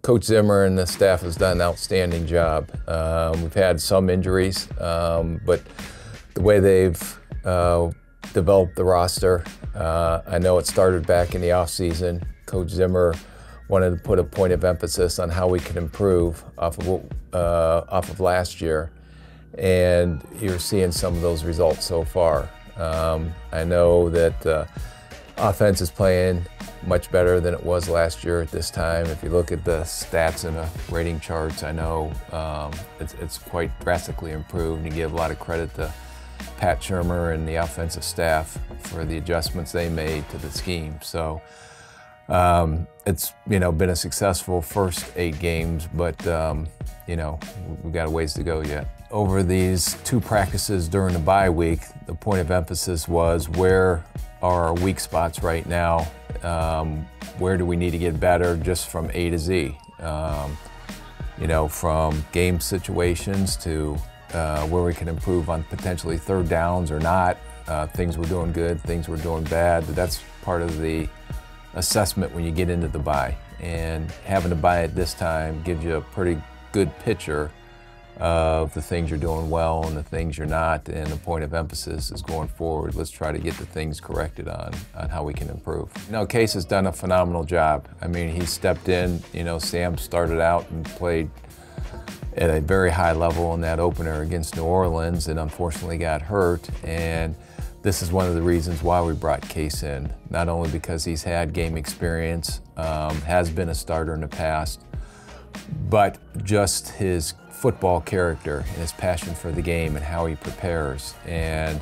Coach Zimmer and the staff has done an outstanding job. We've had some injuries, but the way they've developed the roster, I know it started back in the off-season. Coach Zimmer wanted to put a point of emphasis on how we could improve off of last year, and you're seeing some of those results so far. I know that offense is playing much better than it was last year at this time. If you look at the stats and the rating charts, I know it's quite drastically improved. You give a lot of credit to Pat Shermer and the offensive staff for the adjustments they made to the scheme. So it's been a successful first 8 games, but we've got a ways to go yet. Over these 2 practices during the bye week, the point of emphasis was where are our weak spots right now? Where do we need to get better just from A to Z? From game situations to where we can improve on potentially third downs or not. Things we're doing good, things we're doing bad. That's part of the assessment when you get into the bye. And having to bye at this time gives you a pretty good picture of the things you're doing well and the things you're not, and the point of emphasis is going forward. Let's try to get the things corrected on how we can improve. Case has done a phenomenal job. I mean, he stepped in, Sam started out and played at a very high level in that opener against New Orleans and unfortunately got hurt, and this is one of the reasons why we brought Case in. Not only because he's had game experience, has been a starter in the past, but just his football character and his passion for the game and how he prepares. And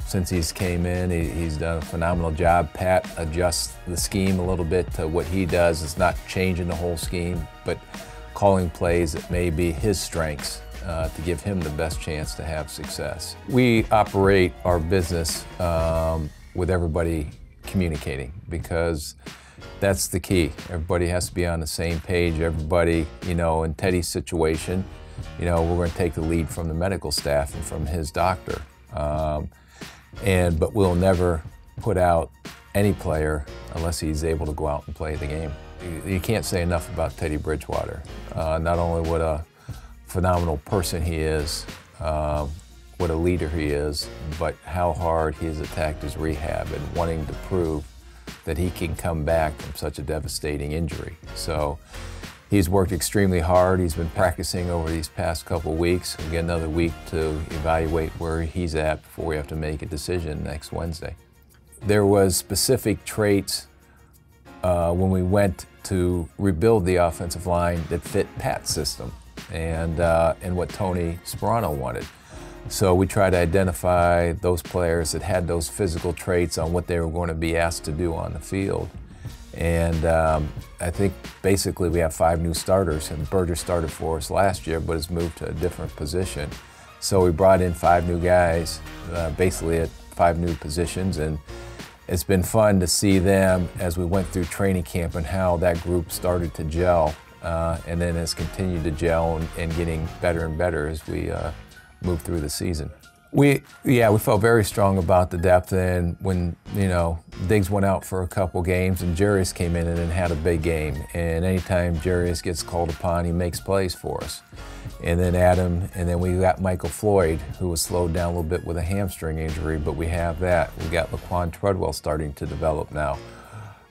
since he's came in, he's done a phenomenal job. Pat adjusts the scheme a little bit to what he does. It's not changing the whole scheme, but calling plays that may be his strengths to give him the best chance to have success. We operate our business with everybody communicating, because that's the key. Everybody has to be on the same page. Everybody, in Teddy's situation, we're going to take the lead from the medical staff and from his doctor. But we'll never put out any player unless he's able to go out and play the game. You can't say enough about Teddy Bridgewater. Not only what a phenomenal person he is, what a leader he is, but how hard he has attacked his rehab and wanting to prove that he can come back from such a devastating injury. So he's worked extremely hard. He's been practicing over these past couple weeks. We get another week to evaluate where he's at before we have to make a decision next Wednesday. There was specific traits when we went to rebuild the offensive line that fit Pat's system and what Tony Sperano wanted. So we tried to identify those players that had those physical traits on what they were going to be asked to do on the field. And I think basically we have 5 new starters, and Berger started for us last year but has moved to a different position. So we brought in 5 new guys, basically at 5 new positions, and it's been fun to see them as we went through training camp and how that group started to gel, and then has continued to gel and getting better and better as we move through the season. We felt very strong about the depth, and when Diggs went out for a couple games and Jarius came in and had a big game, and anytime Jarius gets called upon, he makes plays for us. And then Adam, and then we got Michael Floyd, who was slowed down a little bit with a hamstring injury, but we have that. We got Laquan Treadwell starting to develop now.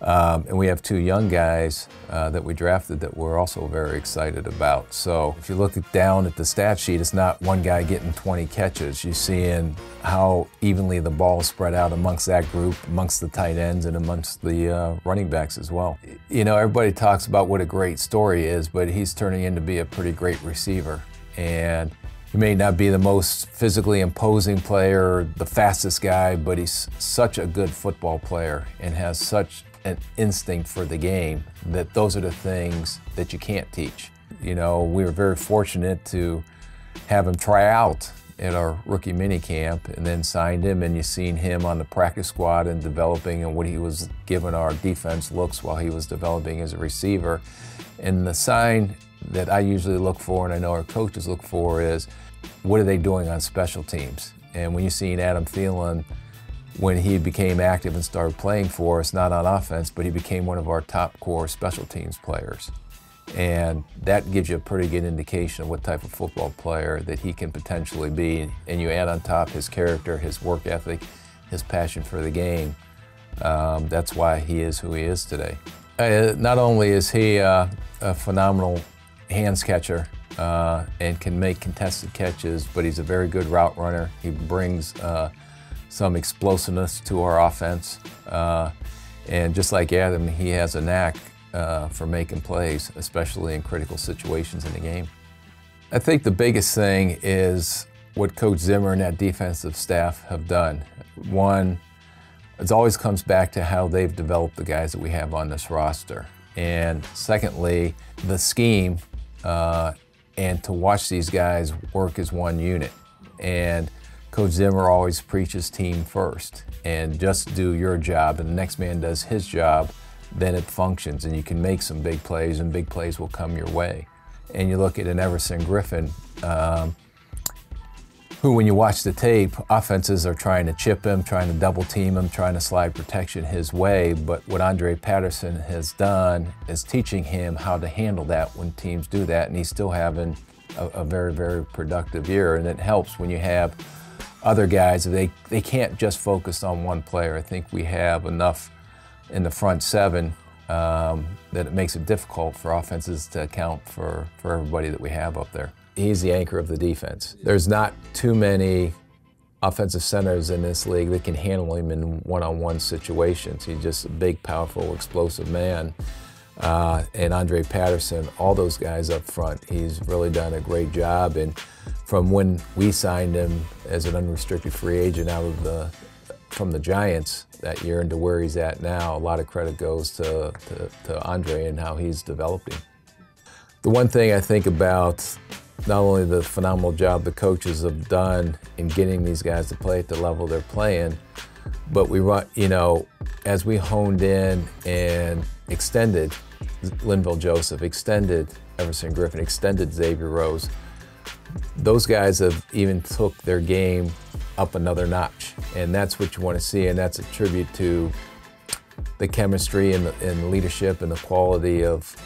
And we have 2 young guys that we drafted that we're also very excited about. So if you look down at the stat sheet, it's not one guy getting 20 catches. You're seeing how evenly the ball is spread out amongst that group, amongst the tight ends, and amongst the running backs as well. Everybody talks about what a great story is, but he's turning into be a pretty great receiver. And he may not be the most physically imposing player or the fastest guy, but he's such a good football player and has such an instinct for the game that those are the things that you can't teach. We were very fortunate to have him try out at our rookie mini camp and then signed him, and you've seen him on the practice squad and developing, and what he was giving our defense looks while he was developing as a receiver. And the sign that I usually look for, and I know our coaches look for, is what are they doing on special teams? And when you've seen Adam Thielen, when he became active and started playing for us, not on offense, but he became one of our top core special teams players. And that gives you a pretty good indication of what type of football player that he can potentially be. And you add on top his character, his work ethic, his passion for the game. That's why he is who he is today. Not only is he a phenomenal hands catcher and can make contested catches, but he's a very good route runner. He brings some explosiveness to our offense. And just like Adam, he has a knack for making plays, especially in critical situations in the game. I think the biggest thing is what Coach Zimmer and that defensive staff have done. One, it always comes back to how they've developed the guys that we have on this roster. And secondly, the scheme and to watch these guys work as one unit. And Coach Zimmer always preaches team first, and just do your job and the next man does his job, then it functions and you can make some big plays and big plays will come your way. And you look at an Everson Griffin, who when you watch the tape, offenses are trying to chip him, trying to double team him, trying to slide protection his way, but what Andre Patterson has done is teaching him how to handle that when teams do that, and he's still having a very, very productive year. And it helps when you have other guys, they can't just focus on one player. I think we have enough in the front seven that it makes it difficult for offenses to account for everybody that we have up there. He's the anchor of the defense. There's not too many offensive centers in this league that can handle him in one-on-one situations. He's just a big, powerful, explosive man. And Andre Patterson, all those guys up front, he's really done a great job. And from when we signed him as an unrestricted free agent from the Giants that year into where he's at now, a lot of credit goes to Andre and how he's developing. The one thing I think about not only the phenomenal job the coaches have done in getting these guys to play at the level they're playing, but we run, as we honed in and extended Linville Joseph, extended Everson Griffin, extended Xavier Rose, those guys have even took their game up another notch. And that's what you want to see, and that's a tribute to the chemistry and the leadership and the quality of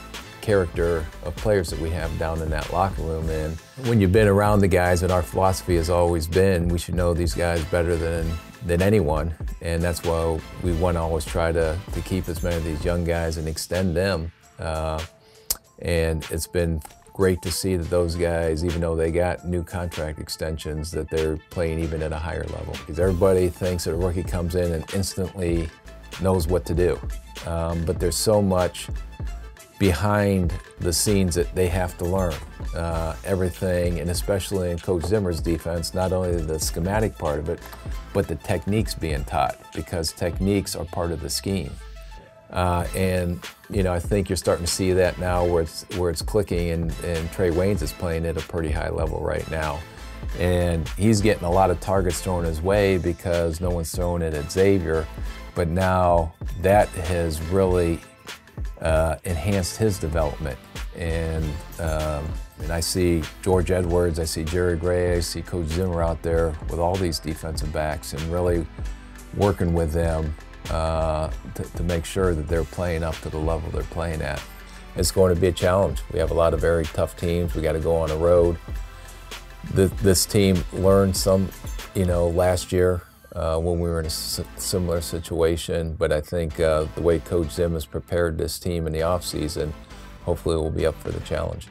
character of players that we have down in that locker room. And when you've been around the guys, and our philosophy has always been, we should know these guys better than anyone, and that's why we want to always try to keep as many of these young guys and extend them. And it's been great to see that those guys, even though they got new contract extensions, that they're playing even at a higher level. Because everybody thinks that a rookie comes in and instantly knows what to do. But there's so much behind the scenes that they have to learn. Everything, and especially in Coach Zimmer's defense, not only the schematic part of it, but the techniques being taught, because techniques are part of the scheme. And I think you're starting to see that now where it's clicking, and Trey Waynes is playing at a pretty high level right now. And he's getting a lot of targets thrown his way because no one's throwing it at Xavier, but now that has really enhanced his development. And I see George Edwards, I see Jerry Gray, I see Coach Zimmer out there with all these defensive backs and really working with them to make sure that they're playing up to the level they're playing at. It's going to be a challenge. We have a lot of very tough teams. We got to go on the road. This team learned some, last year when we were in a similar situation, but I think the way Coach Zim has prepared this team in the offseason, hopefully we'll be up for the challenge.